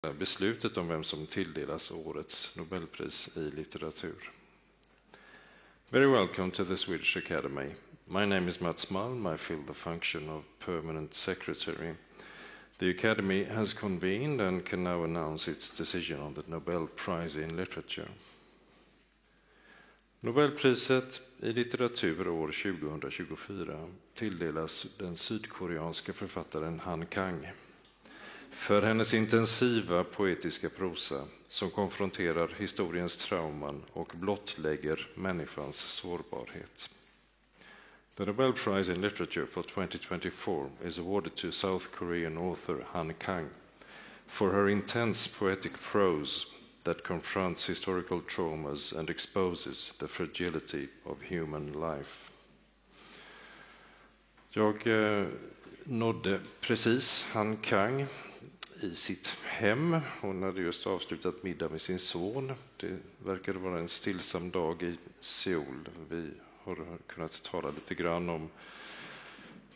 beslutet om vem som tilldelas årets Nobelpris i litteratur. Very welcome to the Swedish Academy. My name is Mats Malm. I fill the function of permanent secretary. The Academy has convened and can now announce its decision on the Nobel Prize in Literature. Nobelpriset i litteratur år 2024 tilldelas den sydkoreanska författaren Han Kang för hennes intensiva poetiska prosa som konfronterar historiens trauman och blottlägger människans sårbarhet. The Nobel Prize in Literature for 2024 is awarded to South Korean author Han Kang for her intense poetic prose that confronts historical traumas and exposes the fragility of human life. Jag nådde precis Han Kang i sitt hem. Hon hade just avslutat middag med sin son. Det verkade vara en stillsam dag i Seoul. Vi har kunnat tala lite grann om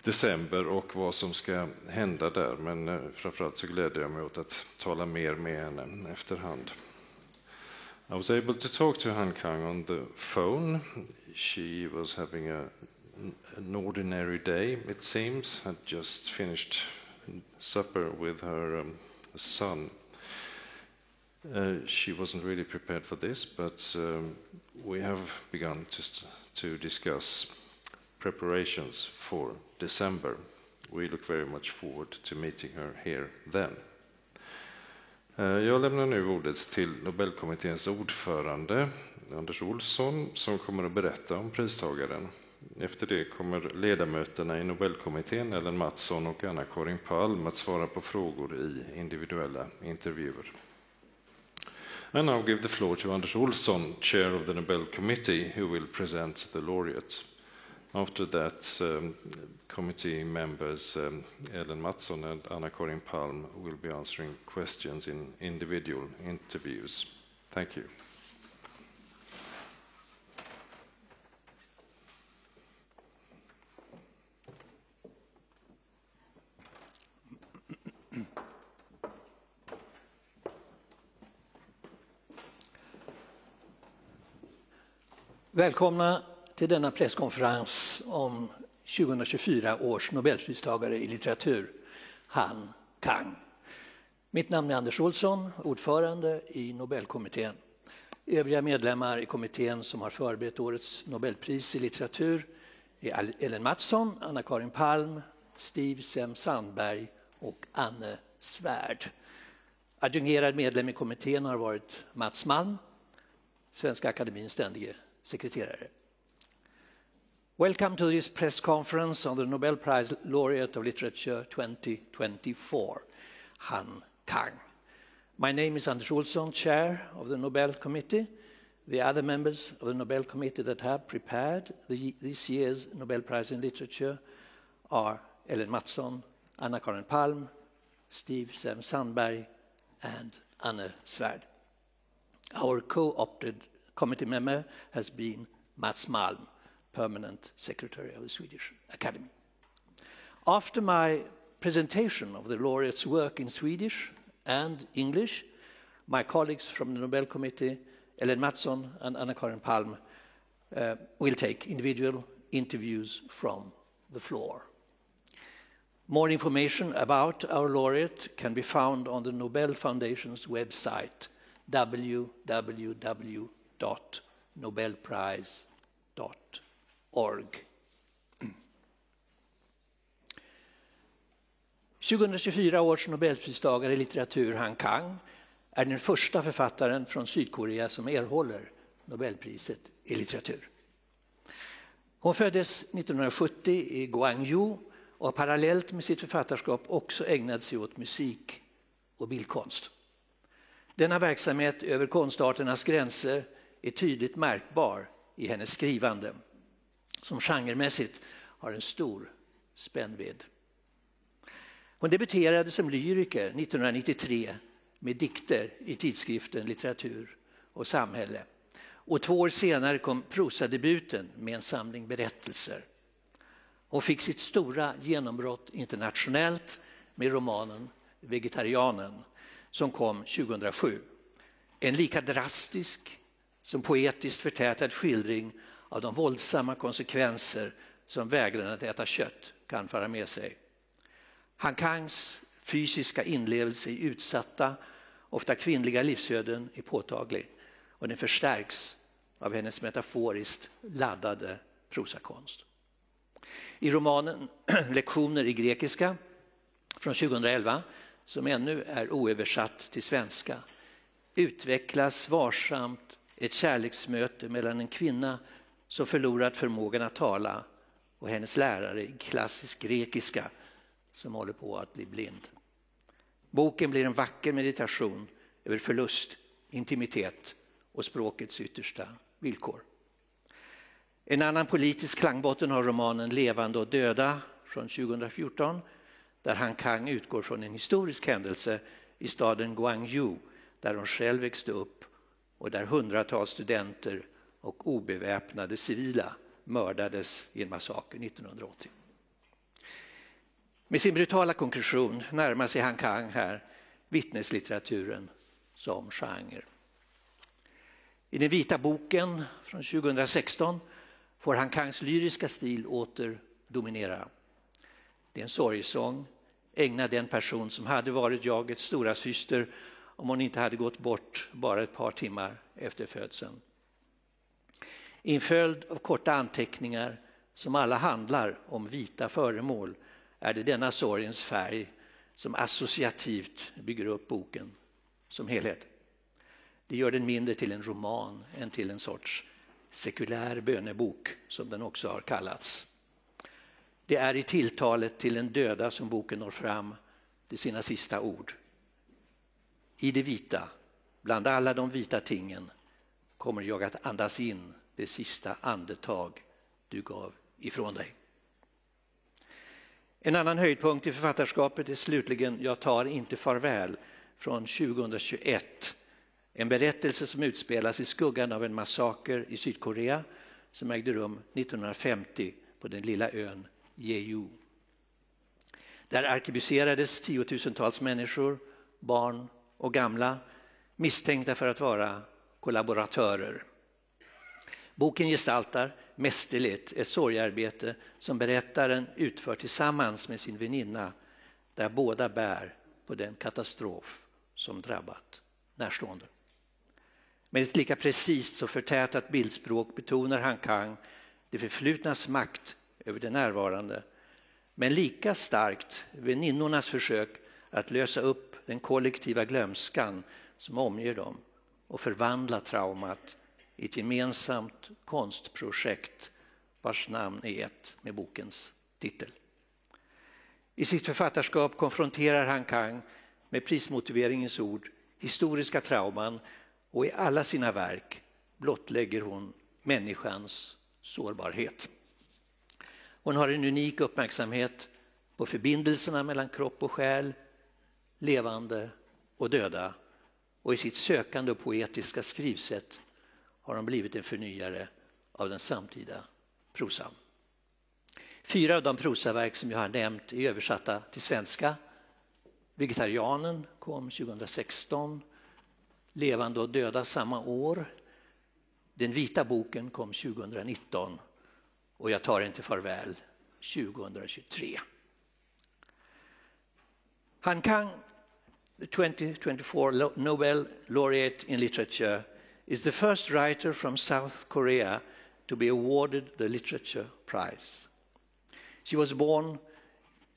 december och vad som ska hända där. Men framförallt så gläder jag mig åt att tala mer med henne efterhand. I was able to talk to Han Kang on the phone. She was having an ordinary day, it seems, had just finished supper with her son. She wasn't really prepared for this, but we have begun to discuss preparations for December. We look very much forward to meeting her here then. Jag lämnar nu ordet till Nobelkommitténs ordförande Anders Olsson som kommer att berätta om pristagaren. Efter det kommer ledamöterna i Nobelkommittén Ellen Mattsson och Anna-Karin Palm att svara på frågor i individuella intervjuer. I now give the floor to Anders Olsson, chair of the Nobel Committee, who will present the laureate. After that, committee members Ellen Mattsson and Anna-Karin Palm will be answering questions in individual interviews. Thank you. Välkomna till denna presskonferens om 2024 års Nobelpristagare i litteratur, Han Kang. Mitt namn är Anders Olsson, ordförande i Nobelkommittén. Övriga medlemmar i kommittén som har förberett årets Nobelpris i litteratur är Ellen Mattsson, Anna-Karin Palm, Steve Sandberg och Anne Svärd. Adjungerad medlem i kommittén har varit Mats Malm, Svenska Akademins ständige sekreterare. Welcome to this press conference on the Nobel Prize Laureate of Literature 2024, Han Kang. My name is Anders Olsson, chair of the Nobel Committee. The other members of the Nobel Committee that have prepared this year's Nobel Prize in Literature are Ellen Mattsson, Anna-Karin Palm, Steve Sandberg, and Anne Svärd. Our co-opted committee member has been Mats Malm, permanent secretary of the Swedish Academy. After my presentation of the laureate's work in Swedish and English, my colleagues from the Nobel Committee, Ellen Mattsson and Anna-Karin Palm, will take individual interviews from the floor. More information about our laureate can be found on the Nobel Foundation's website, www.nobelprize.org. 2024 års Nobelpristagare i litteratur Han Kang är den första författaren från Sydkorea som erhåller Nobelpriset i litteratur. Hon föddes 1970 i Gwangju och har parallellt med sitt författarskap också ägnat sig åt musik och bildkonst. Denna verksamhet över konstarternas gränser är tydligt märkbar i hennes skrivande, som genremässigt har en stor spännvidd. Hon debuterade som lyriker 1993 med dikter i tidskriften Litteratur och samhälle. Och 2 år senare kom prosadebuten med en samling berättelser. Hon fick sitt stora genombrott internationellt med romanen Vegetarianen som kom 2007. En lika drastisk som poetiskt förtätad skildring av de våldsamma konsekvenser som vägran att äta kött kan föra med sig. Han Kangs fysiska inlevelse i utsatta, ofta kvinnliga livsöden är påtaglig, och den förstärks av hennes metaforiskt laddade prosakonst. I romanen Lektioner i grekiska från 2011, som ännu är oöversatt till svenska, utvecklas varsamt ett kärleksmöte mellan en kvinna som förlorat förmågan att tala och hennes lärare i klassisk grekiska som håller på att bli blind. Boken blir en vacker meditation över förlust, intimitet och språkets yttersta villkor. En annan politisk klangbotten har romanen Levande och döda från 2014, där Han Kang utgår från en historisk händelse i staden Gwangju, där hon själv växte upp och där hundratals studenter och obeväpnade civila mördades i en massaker 1980. Med sin brutala konklusion närmar sig Han Kang här vittneslitteraturen som genre. I den vita boken från 2016 får Han Kangs lyriska stil åter dominera. Det är en sorgsång ägnad den person som hade varit jagets stora syster om hon inte hade gått bort bara ett par timmar efter födseln. I en följd av korta anteckningar som alla handlar om vita föremål är det denna sorgens färg som associativt bygger upp boken som helhet. Det gör den mindre till en roman än till en sorts sekulär bönebok som den också har kallats. Det är i tilltalet till en döda som boken når fram till sina sista ord. I det vita, bland alla de vita tingen, kommer jag att andas in det sista andetag du gav ifrån dig. En annan höjdpunkt i författarskapet är slutligen Jag tar inte farväl från 2021. En berättelse som utspelas i skuggan av en massaker i Sydkorea som ägde rum 1950 på den lilla ön Jeju. Där arkebuserades tiotusentals människor, barn och gamla, misstänkta för att vara kollaboratörer. Boken gestaltar mästerligt ett sorgearbete som berättaren utför tillsammans med sin väninna, där båda bär på den katastrof som drabbat närstående. Med ett lika precis och förtätat bildspråk betonar Han Kang det förflutnas makt över det närvarande, men lika starkt väninnornas försök att lösa upp den kollektiva glömskan som omger dem och förvandla traumat i ett gemensamt konstprojekt vars namn är ett med bokens titel. I sitt författarskap konfronterar Han Kang med prismotiveringens ord historiska trauman, och i alla sina verk blottlägger hon människans sårbarhet. Hon har en unik uppmärksamhet på förbindelserna mellan kropp och själ, levande och döda, och i sitt sökande och poetiska skrivsätt har hon blivit en förnyare av den samtida prosan. 4 av de prosaverk som jag har nämnt är översatta till svenska. Vegetarianen kom 2016, Levande och döda samma år. Den vita boken kom 2019 och Jag tar inte farväl 2023. Han Kang, the 2024 Nobel laureate in literature, is the first writer from South Korea to be awarded the Literature Prize. She was born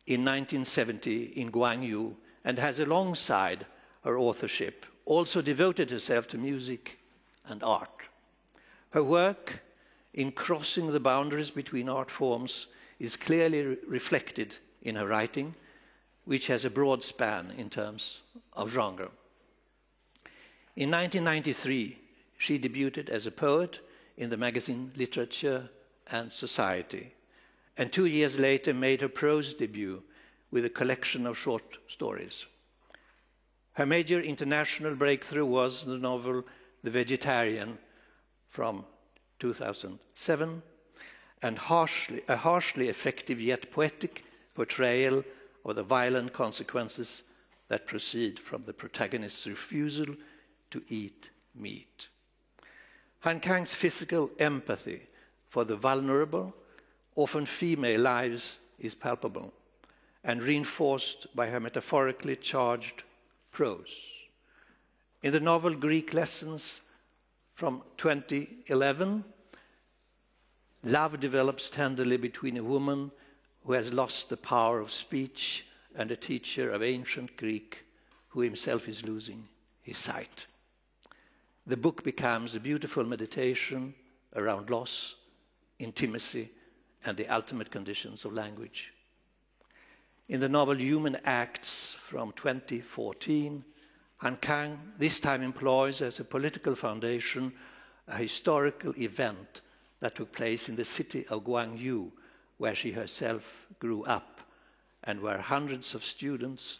in 1970 in Gwangju and has alongside her authorship also devoted herself to music and art. Her work in crossing the boundaries between art forms is clearly reflected in her writing, which has a broad span in terms of genre. In 1993, she debuted as a poet in the magazine Literature and Society, and 2 years later made her prose debut with a collection of short stories. Her major international breakthrough was the novel The Vegetarian from 2007, and a harshly effective yet poetic portrayal of the violent consequences that proceed from the protagonist's refusal to eat meat. Han Kang's physical empathy for the vulnerable, often female lives is palpable and reinforced by her metaphorically charged prose. In the novel Greek Lessons from 2011, love develops tenderly between a woman who has lost the power of speech and a teacher of ancient Greek who himself is losing his sight. The book becomes a beautiful meditation around loss, intimacy, and the ultimate conditions of language. In the novel Human Acts from 2014, Han Kang this time employs as a political foundation a historical event that took place in the city of Gwangju, where she herself grew up, and where hundreds of students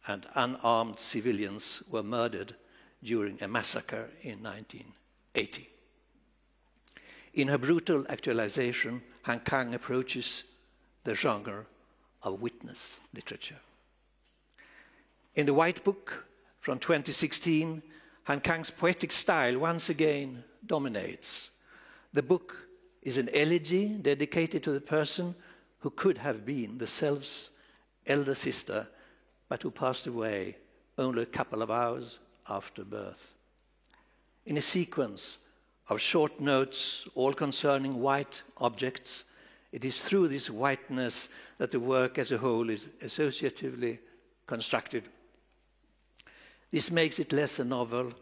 and unarmed civilians were murdered during a massacre in 1980. In her brutal actualization, Han Kang approaches the genre of witness literature. In the White Book from 2016, Han Kang's poetic style once again dominates. The book is an elegy dedicated to the person who could have been the self's elder sister, but who passed away only a couple of hours after birth. In a sequence of short notes, all concerning white objects, it is through this whiteness that the work as a whole is associatively constructed. This makes it less a novel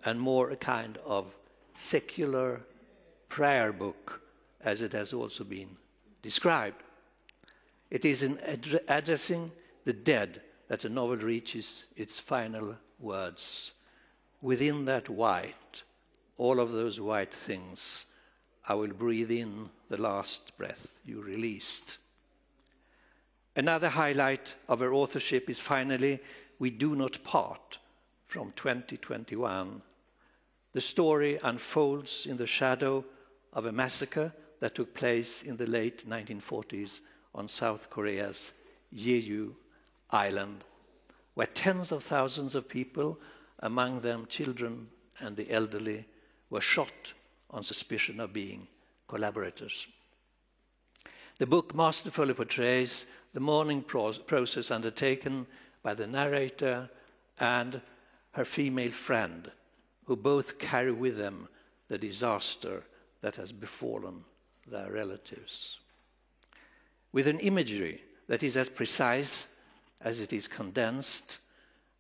and more a kind of secular prayer book, as it has also been described. It is in addressing the dead that the novel reaches its final words. Within that white, all of those white things, I will breathe in the last breath you released. Another highlight of her authorship is finally We Do Not Part from 2021. The story unfolds in the shadow of a massacre that took place in the late 1940s on South Korea's Jeju Island, where tens of thousands of people, among them children and the elderly, were shot on suspicion of being collaborators. The book masterfully portrays the mourning process undertaken by the narrator and her female friend, who both carry with them the disaster that has befallen their relatives. With an imagery that is as precise as it is condensed,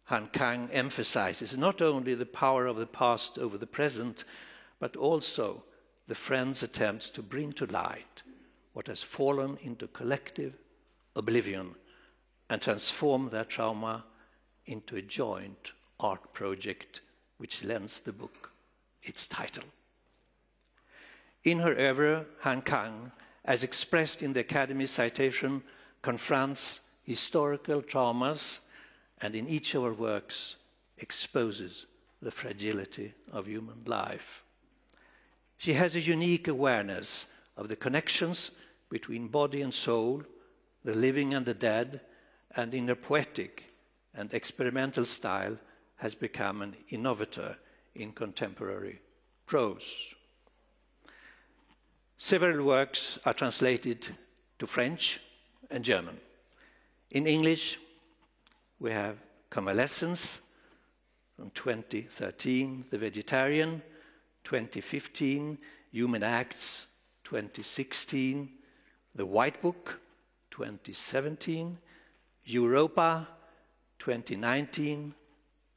Han Kang emphasizes not only the power of the past over the present, but also the friend's attempts to bring to light what has fallen into collective oblivion and transform their trauma into a joint art project which lends the book its title. In her oeuvre, Han Kang, as expressed in the Academy's citation, confronts historical traumas and in each of her works exposes the fragility of human life. She has a unique awareness of the connections between body and soul, the living and the dead, and in her poetic and experimental style has become an innovator in contemporary prose. Several works are translated to French and German. In English, we have Convalescence from 2013, The Vegetarian, 2015, Human Acts, 2016, The White Book, 2017, Europa, 2019,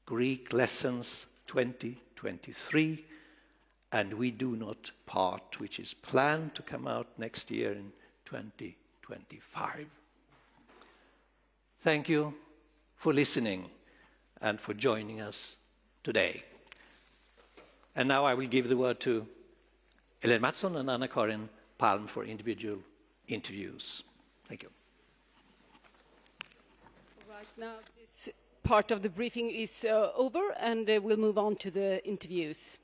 Greek Lessons, 2023, and We Do Not Part, which is planned to come out next year in 2025. Thank you for listening and for joining us today. And now I will give the word to Ellen Mattsson and Anna-Karin Palm for individual interviews. Thank you. Right now, this part of the briefing is over, and we'll move on to the interviews.